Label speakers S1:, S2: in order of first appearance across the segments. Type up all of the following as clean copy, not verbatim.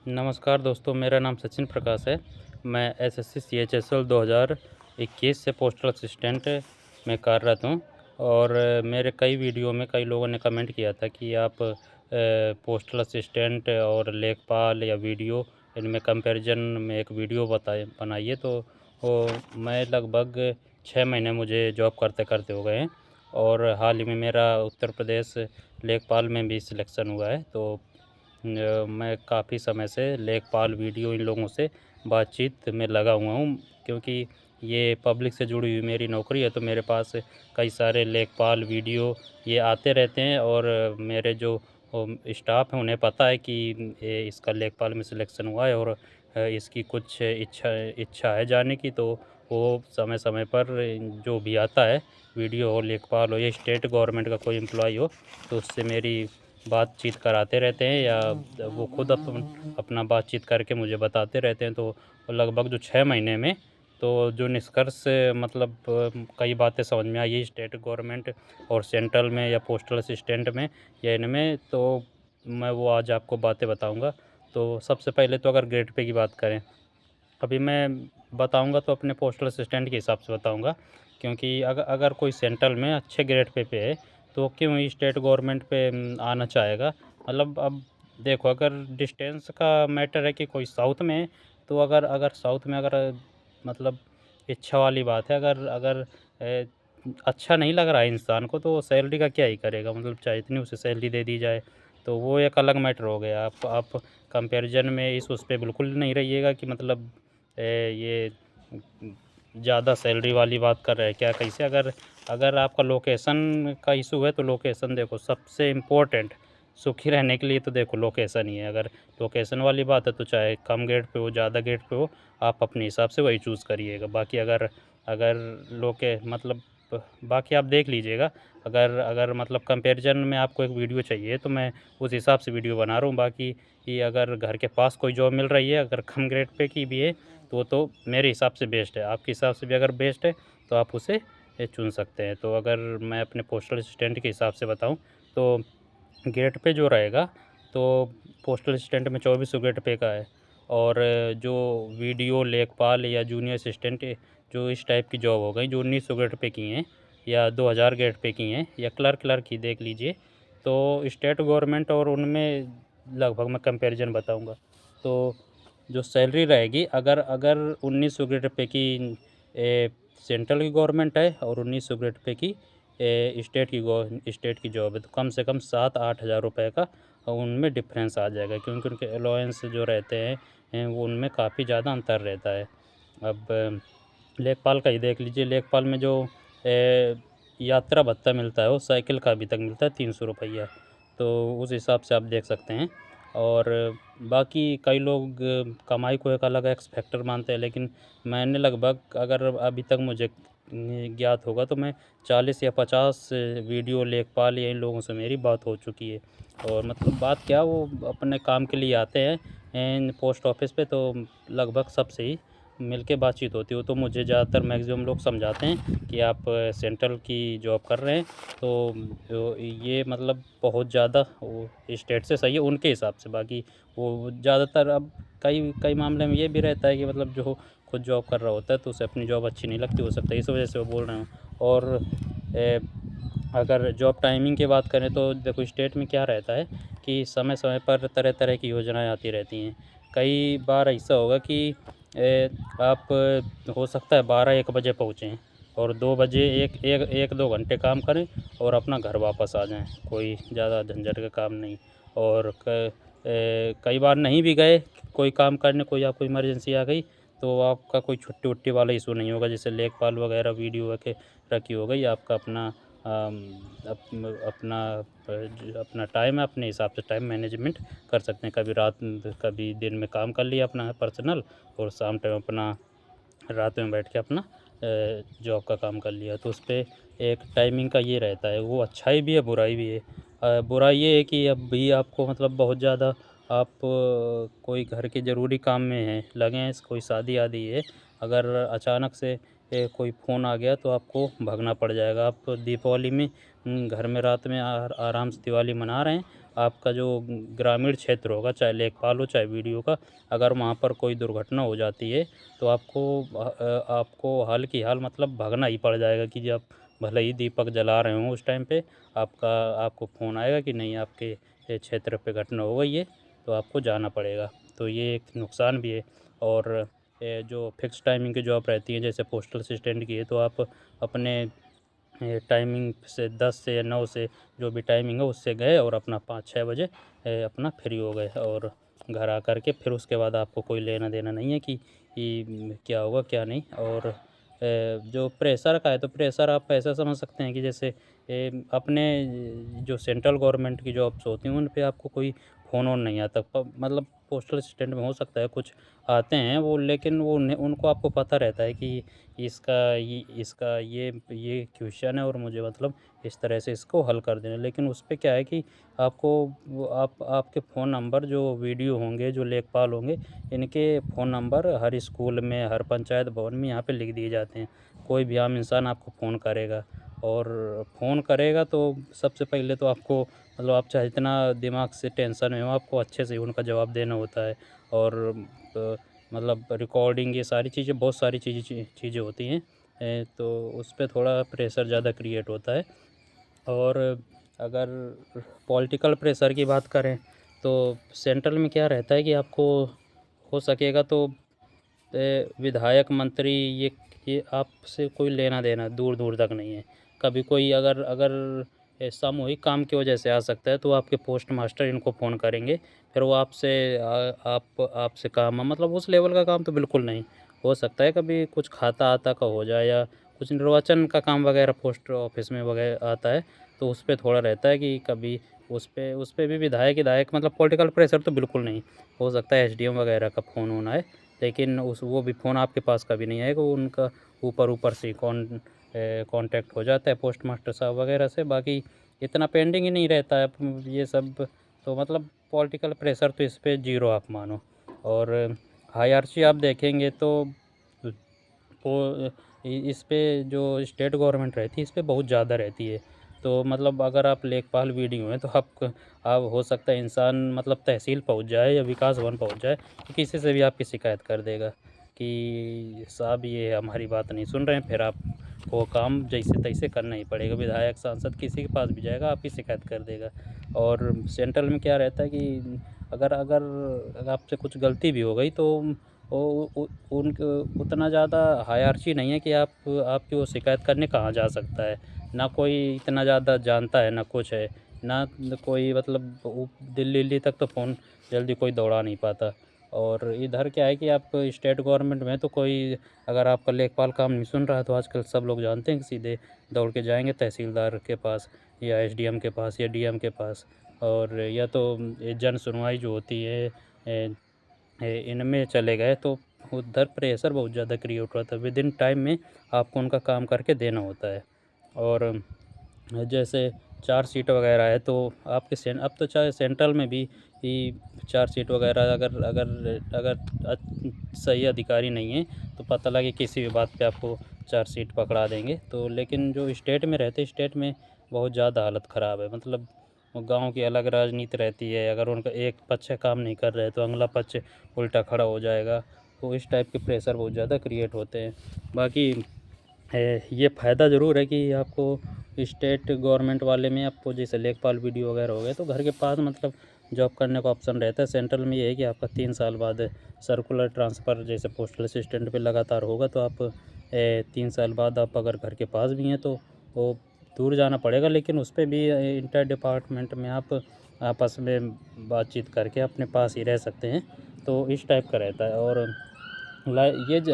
S1: नमस्कार दोस्तों, मेरा नाम सचिन प्रकाश है। मैं एसएससी सीएचएसएल 2021 से पोस्टल असिस्टेंट में कार्यरत हूँ और मेरे कई वीडियो में कई लोगों ने कमेंट किया था कि आप पोस्टल असिस्टेंट और लेखपाल या वीडियो इनमें कंपैरिजन में एक वीडियो बनाइए। तो वो मैं लगभग 6 महीने मुझे जॉब करते-करते हो गए हैं और हाल ही में मेरा उत्तर प्रदेश लेखपाल में भी सिलेक्शन हुआ है। तो मैं काफ़ी समय से लेखपाल वीडियो इन लोगों से बातचीत में लगा हुआ हूँ, क्योंकि ये पब्लिक से जुड़ी हुई मेरी नौकरी है। तो मेरे पास कई सारे लेखपाल वीडियो ये आते रहते हैं और मेरे जो स्टाफ हैं उन्हें पता है कि ये इसका लेखपाल में सिलेक्शन हुआ है और इसकी कुछ इच्छा है जाने की। तो वो समय समय पर जो भी आता है वीडियो हो, लेखपाल हो या स्टेट गवर्नमेंट का कोई एम्प्लॉय हो, तो उससे मेरी बातचीत कराते रहते हैं या वो खुद अपना बातचीत करके मुझे बताते रहते हैं। तो लगभग जो 6 महीने में तो जो निष्कर्ष मतलब कई बातें समझ में आई है स्टेट गवर्नमेंट और सेंट्रल में या पोस्टल असिस्टेंट में या इनमें, तो मैं वो आज आपको बातें बताऊंगा। तो सबसे पहले तो अगर ग्रेड पे की बात करें, अभी मैं बताऊंगा तो अपने पोस्टल असिस्टेंट के हिसाब से बताऊंगा, क्योंकि अगर कोई सेंट्रल में अच्छे ग्रेड पे है तो क्यों स्टेट गवर्नमेंट पे आना चाहेगा। मतलब अब देखो, अगर डिस्टेंस का मैटर है कि कोई साउथ में है, तो अगर अगर साउथ में अगर मतलब इच्छा वाली बात है, अगर अगर अच्छा नहीं लग रहा है इंसान को, तो सैलरी का क्या ही करेगा। मतलब चाहे इतनी उसे सैलरी दे दी जाए, तो वो एक अलग मैटर हो गया। आप कंपैरिजन में इस उस पे बिल्कुल नहीं रहिएगा कि मतलब ये ज़्यादा सैलरी वाली बात कर रहे हैं क्या, कैसे। अगर अगर आपका लोकेशन का इशू है तो लोकेशन देखो, सबसे इम्पोर्टेंट सुखी रहने के लिए तो देखो लोकेशन ही है। अगर लोकेशन वाली बात है तो चाहे कम ग्रेड पे हो, ज़्यादा ग्रेड पे हो, आप अपने हिसाब से वही चूज़ करिएगा। बाकी अगर अगर लोके मतलब बाकी आप देख लीजिएगा। अगर अगर मतलब कंपैरिजन में आपको एक वीडियो चाहिए तो मैं उस हिसाब से वीडियो बना रहा हूँ। बाकी ये अगर घर के पास कोई जॉब मिल रही है, अगर कम ग्रेड पे की भी है, तो वो तो मेरे हिसाब से बेस्ट है। आपके हिसाब से भी अगर बेस्ट है तो आप उसे चुन सकते हैं। तो अगर मैं अपने पोस्टल असिस्टेंट के हिसाब से बताऊँ, तो ग्रेड पे जो रहेगा, तो पोस्टल असिस्टेंट में 2400 ग्रेड पे का है। और जो वीडियो लेखपाल या जूनियर असिस्टेंट, जो इस टाइप की जॉब हो गई जो 1900 ग्रेड पे की हैं या 2000 ग्रेड पे की हैं, या क्लर्क की देख लीजिए, तो स्टेट गवर्नमेंट और उनमें लगभग मैं कंपैरिजन बताऊंगा। तो जो सैलरी रहेगी, अगर अगर 1900 ग्रेड पे की सेंट्रल की गवर्नमेंट है और 1900 ग्रेड पे की स्टेट की जॉब है, तो कम से कम 7-8 हज़ार रुपये का उनमें डिफरेंस आ जाएगा, क्योंकि उनके अलाउंस जो रहते हैं वो उनमें काफ़ी ज़्यादा अंतर रहता है। अब लेखपाल का ही देख लीजिए, लेखपाल में जो यात्रा भत्ता मिलता है वो साइकिल का अभी तक मिलता है 300 रुपया। तो उस हिसाब से आप देख सकते हैं। और बाकी कई लोग कमाई को एक अलग एक्स फैक्टर मानते हैं, लेकिन मैंने लगभग, अगर अभी तक मुझे ज्ञात होगा, तो मैं 40 या 50 वीडियो लेखपाल या इन लोगों से मेरी बात हो चुकी है। और मतलब बात क्या, वो अपने काम के लिए आते हैं पोस्ट ऑफिस पे, तो लगभग सबसे ही मिल के बातचीत होती हो। तो मुझे ज़्यादातर मैक्सिमम लोग समझाते हैं कि आप सेंट्रल की जॉब कर रहे हैं, तो ये मतलब बहुत ज़्यादा वो स्टेट से सही है उनके हिसाब से। बाकी वो ज़्यादातर, अब कई कई मामले में ये भी रहता है कि मतलब जो खुद जॉब कर रहा होता है तो उसे अपनी जॉब अच्छी नहीं लगती हो सकता है, इस वजह से वो बोल रहे हैं। और ए, अगर जॉब टाइमिंग की बात करें तो देखो, स्टेट में क्या रहता है कि समय समय पर तरह तरह की योजनाएं आती रहती हैं। कई बार ऐसा होगा कि आप हो सकता है 12-1 बजे पहुँचें और 2 बजे एक एक एक 2 घंटे काम करें और अपना घर वापस आ जाएं, कोई ज़्यादा झंझट का काम नहीं। और कई बार नहीं भी गए कोई काम करने, कोई आपको इमरजेंसी आ गई, तो आपका कोई छुट्टी वुट्टी वाला इशू नहीं होगा। जैसे लेखपाल वगैरह वीडियो रखी हो गई, आपका अपना अपना अपना टाइम है, अपने हिसाब से टाइम मैनेजमेंट कर सकते हैं। कभी रात, कभी दिन में काम कर लिया अपना पर्सनल, और शाम टाइम अपना रात में बैठ के अपना जॉब का काम कर लिया। तो उसपे एक टाइमिंग का ये रहता है, वो अच्छाई भी है बुराई भी है। बुराई ये है कि अब भी आपको मतलब बहुत ज़्यादा आप कोई घर के ज़रूरी काम में हैं लगे हैं, कोई शादी आदि है, अगर अचानक से कोई फ़ोन आ गया तो आपको भागना पड़ जाएगा। आप दीपावली में घर में रात में आराम से दिवाली मना रहे हैं, आपका जो ग्रामीण क्षेत्र होगा, चाहे लेखपाल हो चाहे वीडियो का, अगर वहाँ पर कोई दुर्घटना हो जाती है तो आपको हाल की हाल मतलब भागना ही पड़ जाएगा कि जब भले ही दीपक जला रहे हों उस टाइम पे आपको फ़ोन आएगा कि नहीं आपके क्षेत्र पे घटना हो गई है, तो आपको जाना पड़ेगा। तो ये एक नुकसान भी है। और जो फ़िक्स टाइमिंग की जॉब रहती है जैसे पोस्टल असिस्टेंट की है, तो आप अपने टाइमिंग से 10 से या 9 से जो भी टाइमिंग है उससे गए और अपना 5-6 बजे अपना फ्री हो गए और घर आकर के फिर उसके बाद आपको कोई लेना देना नहीं है कि क्या होगा क्या नहीं। और जो प्रेशर का है तो प्रेशर आप ऐसा समझ सकते हैं कि जैसे अपने जो सेंट्रल गवर्नमेंट की जॉब्स होती हैं उन पे आपको कोई फ़ोन वोन नहीं आता। मतलब पोस्टल असिस्टेंट में हो सकता है कुछ आते हैं वो, लेकिन वो उनको आपको पता रहता है कि इसका ये क्वेश्चन है और मुझे मतलब इस तरह से इसको हल कर देना है। लेकिन उस पे क्या है कि आपको वो आपके फ़ोन नंबर जो वीडियो होंगे, जो लेखपाल होंगे, इनके फ़ोन नंबर हर स्कूल में, हर पंचायत भवन में यहाँ पे लिख दिए जाते हैं। कोई भी आम इंसान आपको फ़ोन करेगा और फ़ोन करेगा तो सबसे पहले तो आपको मतलब आप चाहे जितना दिमाग से टेंशन में हो, आपको अच्छे से उनका जवाब देना होता है। और मतलब रिकॉर्डिंग ये सारी चीज़ें बहुत सारी चीज़ें होती हैं। तो उस पे थोड़ा प्रेशर ज़्यादा क्रिएट होता है। और अगर पॉलिटिकल प्रेशर की बात करें तो सेंट्रल में क्या रहता है कि आपको हो सकेगा तो विधायक, मंत्री ये आपसे कोई लेना-देना दूर-दूर तक नहीं है। कभी कोई अगर अगर सामूहिक काम की वजह से आ सकता है तो आपके पोस्ट मास्टर इनको फ़ोन करेंगे, फिर वो आपसे काम मतलब उस लेवल का काम तो बिल्कुल नहीं। हो सकता है कभी कुछ खाता-आता का हो जाए या कुछ निर्वाचन का काम वगैरह पोस्ट ऑफिस में वगैरह आता है, तो उस पे थोड़ा रहता है कि कभी उस पे भी विधायक मतलब पॉलिटिकल प्रेशर तो बिल्कुल नहीं। हो सकता है एसडीएम वगैरह का फ़ोन-वोन आए, लेकिन वो भी फ़ोन आपके पास कभी नहीं आएगा, वो उनका ऊपर-ऊपर से ही कॉन्टैक्ट हो जाता है पोस्ट मास्टर साहब वगैरह से, बाकी इतना पेंडिंग ही नहीं रहता है ये सब। तो मतलब पॉलिटिकल प्रेशर तो इस पे ज़ीरो आप मानो। और हायरार्की आप देखेंगे तो इस पे जो स्टेट गवर्नमेंट रहती है इस पे बहुत ज़्यादा रहती है। तो मतलब अगर आप लेखपाल वीडियो हैं तो आप हो सकता है इंसान मतलब तहसील पहुँच जाए या विकास भवन पहुँच जाए तो किसी से भी आपकी शिकायत कर देगा कि साहब ये हमारी बात नहीं सुन रहे हैं, फिर आपको काम जैसे-तैसे करना ही पड़ेगा। विधायक, सांसद किसी के पास भी जाएगा आपकी शिकायत कर देगा। और सेंट्रल में क्या रहता है कि अगर अगर आपसे कुछ गलती भी हो गई तो वो उ उनक उतना ज़्यादा हायरार्की नहीं है कि आपकी वो शिकायत करने कहाँ जा सकता है। ना कोई इतना ज़्यादा जानता है, ना कुछ है, ना कोई मतलब दिल्ली-विल्ली तक तो फ़ोन जल्दी कोई दौड़ा नहीं पाता। और इधर क्या है कि आप स्टेट गवर्नमेंट में तो कोई अगर आपका लेखपाल काम नहीं सुन रहा है तो आजकल सब लोग जानते हैं कि सीधे दौड़ के जाएँगे तहसीलदार के पास या एसडीएम के पास या डीएम के पास। और या तो ये जन सुनवाई जो होती है इनमें चले गए तो उधर प्रेशर बहुत ज़्यादा क्रिएट हुआ था। विदिन टाइम में आपको उनका काम करके देना होता है। और जैसे चार्जशीट वगैरह है तो आपके अब तो चाहे सेंट्रल में भी चार्जशीट वगैरह अगर अगर अगर सही अधिकारी नहीं है तो पता लगे किसी भी बात पे आपको चार्जशीट पकड़ा देंगे। तो लेकिन जो स्टेट में रहते स्टेट में बहुत ज़्यादा हालत ख़राब है। मतलब गाँव की अलग राजनीति रहती है, अगर उनका एक पक्ष काम नहीं कर रहे तो अगला पक्ष उल्टा खड़ा हो जाएगा। तो इस टाइप के प्रेशर बहुत ज़्यादा क्रिएट होते हैं। बाकी ये फ़ायदा ज़रूर है कि आपको स्टेट गवर्नमेंट वाले में आपको जैसे लेखपाल वीडियो वगैरह हो गए तो घर के पास मतलब जॉब करने का ऑप्शन रहता है। सेंट्रल में ये है कि आपका 3 साल बाद सर्कुलर ट्रांसफ़र जैसे पोस्टल असिस्टेंट पे लगातार होगा तो आप 3 साल बाद आप अगर घर के पास भी हैं तो वो दूर जाना पड़ेगा, लेकिन उस पे भी इंटर डिपार्टमेंट में आप आपस में बातचीत करके अपने पास ही रह सकते हैं। तो इस टाइप का रहता है। और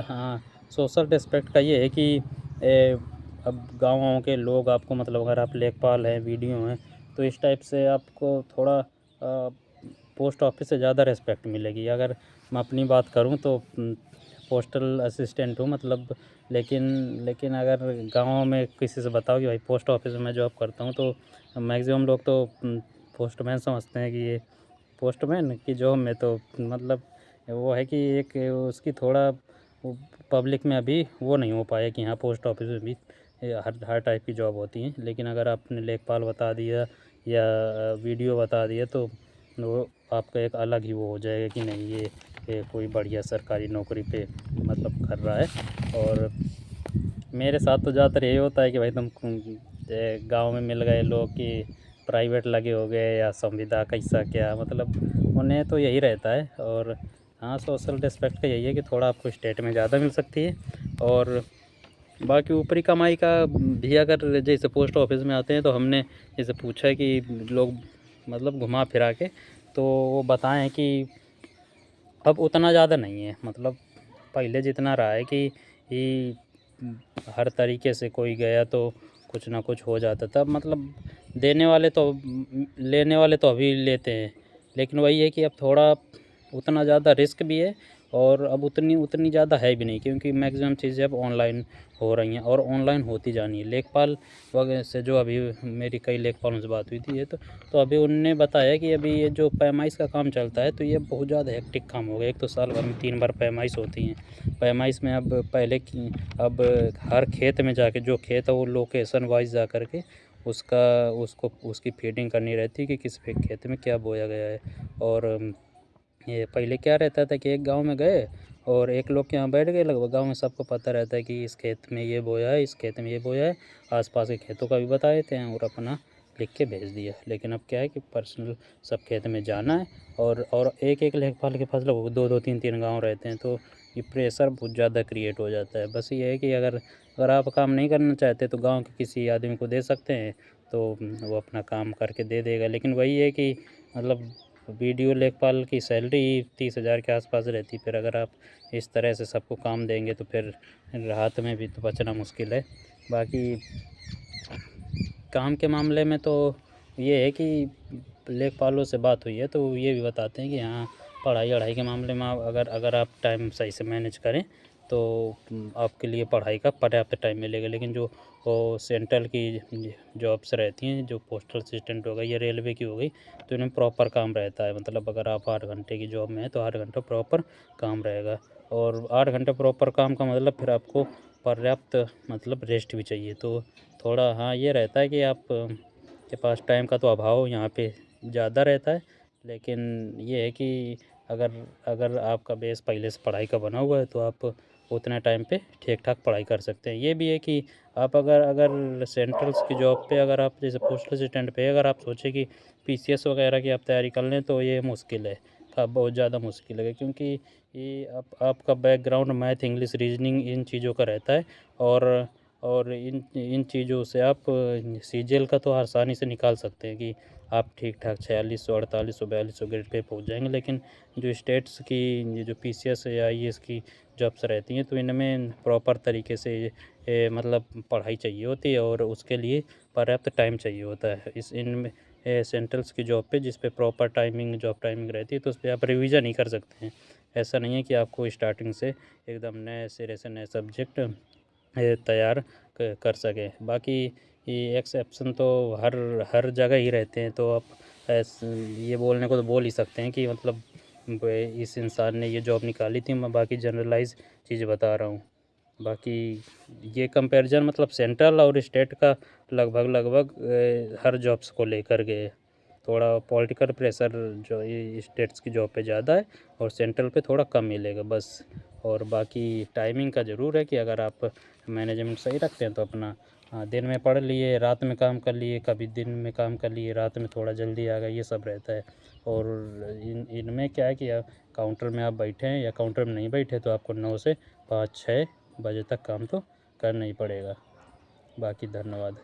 S1: हाँ, सोशल एस्पेक्ट का ये है कि अब गाँव-वाँव के लोग आपको मतलब अगर आप लेखपाल हैं, वीडियो हैं, तो इस टाइप से आपको थोड़ा पोस्ट ऑफिस से ज़्यादा रिस्पेक्ट मिलेगी। अगर मैं अपनी बात करूँ तो पोस्टल असिस्टेंट हूँ मतलब, लेकिन लेकिन अगर गाँव में किसी से बताओ कि भाई पोस्ट ऑफिस में मैं जॉब करता हूँ तो मैक्सिमम लोग तो पोस्टमैन समझते हैं कि ये पोस्टमैन की जॉब में तो मतलब वो है कि एक उसकी थोड़ा वो पब्लिक में अभी वो नहीं हो पाया कि हाँ पोस्ट ऑफिस में भी हर हर टाइप की जॉब होती हैं। लेकिन अगर आपने लेखपाल बता दिया या वीडियो बता दिए तो वो आपका एक अलग ही वो हो जाएगा कि नहीं ये कोई बढ़िया सरकारी नौकरी पे मतलब कर रहा है। और मेरे साथ तो ज़्यादातर यही होता है कि भाई तुम गांव में मिल गए लोग कि प्राइवेट लगे हो गए या संविदा कैसा क्या, मतलब उन्हें तो यही रहता है। और हाँ, सोशल रिस्पेक्ट का यही है कि थोड़ा आपको स्टेट में ज़्यादा मिल सकती है। और बाकी ऊपरी कमाई का भी अगर जैसे पोस्ट ऑफिस में आते हैं तो हमने जैसे पूछा है कि लोग मतलब घुमा फिरा के तो वो बताएं कि अब उतना ज़्यादा नहीं है, मतलब पहले जितना रहा है कि हर तरीके से कोई गया तो कुछ ना कुछ हो जाता था। मतलब देने वाले तो लेने वाले तो अभी लेते हैं, लेकिन वही है कि अब थोड़ा उतना ज़्यादा रिस्क भी है और अब उतनी उतनी ज़्यादा है भी नहीं, क्योंकि मैक्सिमम चीज़ें अब ऑनलाइन हो रही हैं और ऑनलाइन होती जानी है। लेखपाल वगैरह से जो अभी मेरी कई लेखपालों से बात हुई थी ये तो अभी उनने बताया कि अभी ये जो पैमाइश का काम चलता है तो ये बहुत ज़्यादा हेक्टिक काम हो गया। एक तो साल भर में 3 बार पैमाइश होती हैं। पैमाइश में अब पहले की अब हर खेत में जाके जो खेत है वो लोकेशन वाइज जा कर के उसकी फीडिंग करनी रहती है कि किस खेत में क्या बोया गया है। और ये पहले क्या रहता था कि एक गांव में गए और एक लोग के यहाँ बैठ गए, लगभग गांव में सबको पता रहता है कि इस खेत में ये बोया है, इस खेत में ये बोया है, आसपास के खेतों का भी बता देते हैं और अपना लिख के भेज दिया। लेकिन अब क्या है कि पर्सनल सब खेत में जाना है और एक एक लेखपाल के पास लगभग 2-2 3-3 गाँव रहते हैं, तो ये प्रेशर बहुत ज़्यादा क्रिएट हो जाता है। बस ये है कि अगर आप काम नहीं करना चाहते तो गाँव के किसी आदमी को दे सकते हैं, तो वो अपना काम करके दे देगा। लेकिन वही है कि मतलब वीडियो लेखपाल की सैलरी 30,000 के आसपास रहती, फिर अगर आप इस तरह से सबको काम देंगे तो फिर राहत में भी तो बचना मुश्किल है। बाकी काम के मामले में तो ये है कि लेखपालों से बात हुई है तो ये भी बताते हैं कि हाँ, पढ़ाई वढ़ाई के मामले में अगर अगर आप टाइम सही से मैनेज करें तो आपके लिए पढ़ाई का पर्याप्त टाइम मिलेगा। लेकिन जो वो सेंट्रल की जॉब्स रहती हैं, जो पोस्टल असिस्टेंट हो गई या रेलवे की हो गई, तो इनमें प्रॉपर काम रहता है। मतलब अगर आप 8 घंटे की जॉब में हैं तो 8 घंटा प्रॉपर काम रहेगा। और 8 घंटे प्रॉपर काम का मतलब फिर आपको पर्याप्त मतलब रेस्ट भी चाहिए। तो थोड़ा हाँ, ये रहता है कि आप के पास टाइम का तो अभाव यहाँ पे ज़्यादा रहता है। लेकिन ये है कि अगर अगर आपका बेस पहले से पढ़ाई का बना हुआ है तो आप उतने टाइम पे ठीक ठाक पढ़ाई कर सकते हैं। ये भी है कि आप अगर अगर सेंट्रल्स की जॉब पे अगर आप जैसे पोस्टल असिस्टेंट पे अगर आप सोचें कि पीसीएस वगैरह की आप तैयारी कर लें तो ये मुश्किल है, बहुत ज़्यादा मुश्किल है, क्योंकि ये आपका बैकग्राउंड मैथ, इंग्लिश, रीजनिंग इन चीज़ों का रहता है। और इन इन चीज़ों से आप सीजीएल का तो आसानी से निकाल सकते हैं कि आप ठीक ठाक 4600, 4800, 4200 ग्रेड पे पहुंच जाएंगे। लेकिन जो स्टेट्स की ये जो पीसीएस या आईएएस की जॉब्स रहती हैं तो इनमें प्रॉपर तरीके से मतलब पढ़ाई चाहिए होती है और उसके लिए पर्याप्त टाइम चाहिए होता है। इस इनमें सेंट्रल्स की जॉब पे जिस पे प्रॉपर टाइमिंग जॉब टाइमिंग रहती है तो उस पर आप रिवीजन ही कर सकते हैं। ऐसा नहीं है कि आपको स्टार्टिंग से एकदम नए सिरे से नए सब्जेक्ट तैयार कर सकें। बाकी ये एक्सेप्शन तो हर हर जगह ही रहते हैं, तो आप ये बोलने को तो बोल ही सकते हैं कि मतलब इस इंसान ने ये जॉब निकाली थी। मैं बाकी जनरलाइज चीज़ बता रहा हूँ। बाकी ये कंपैरिजन मतलब सेंट्रल और स्टेट का लगभग लगभग हर जॉब्स को लेकर के थोड़ा पॉलिटिकल प्रेशर जो ये स्टेट्स की जॉब पे ज़्यादा है और सेंट्रल पे थोड़ा कम मिलेगा बस। और बाकी टाइमिंग का ज़रूर है कि अगर आप मैनेजमेंट सही रखते हैं तो अपना दिन में पढ़ लिए, रात में काम कर लिए, कभी दिन में काम कर लिए, रात में थोड़ा जल्दी आ गए, ये सब रहता है। और इनमें क्या है कि काउंटर में आप बैठे हैं या काउंटर में नहीं बैठे तो आपको 9 से 5-6 बजे तक काम तो करना ही पड़ेगा। बाकी धन्यवाद।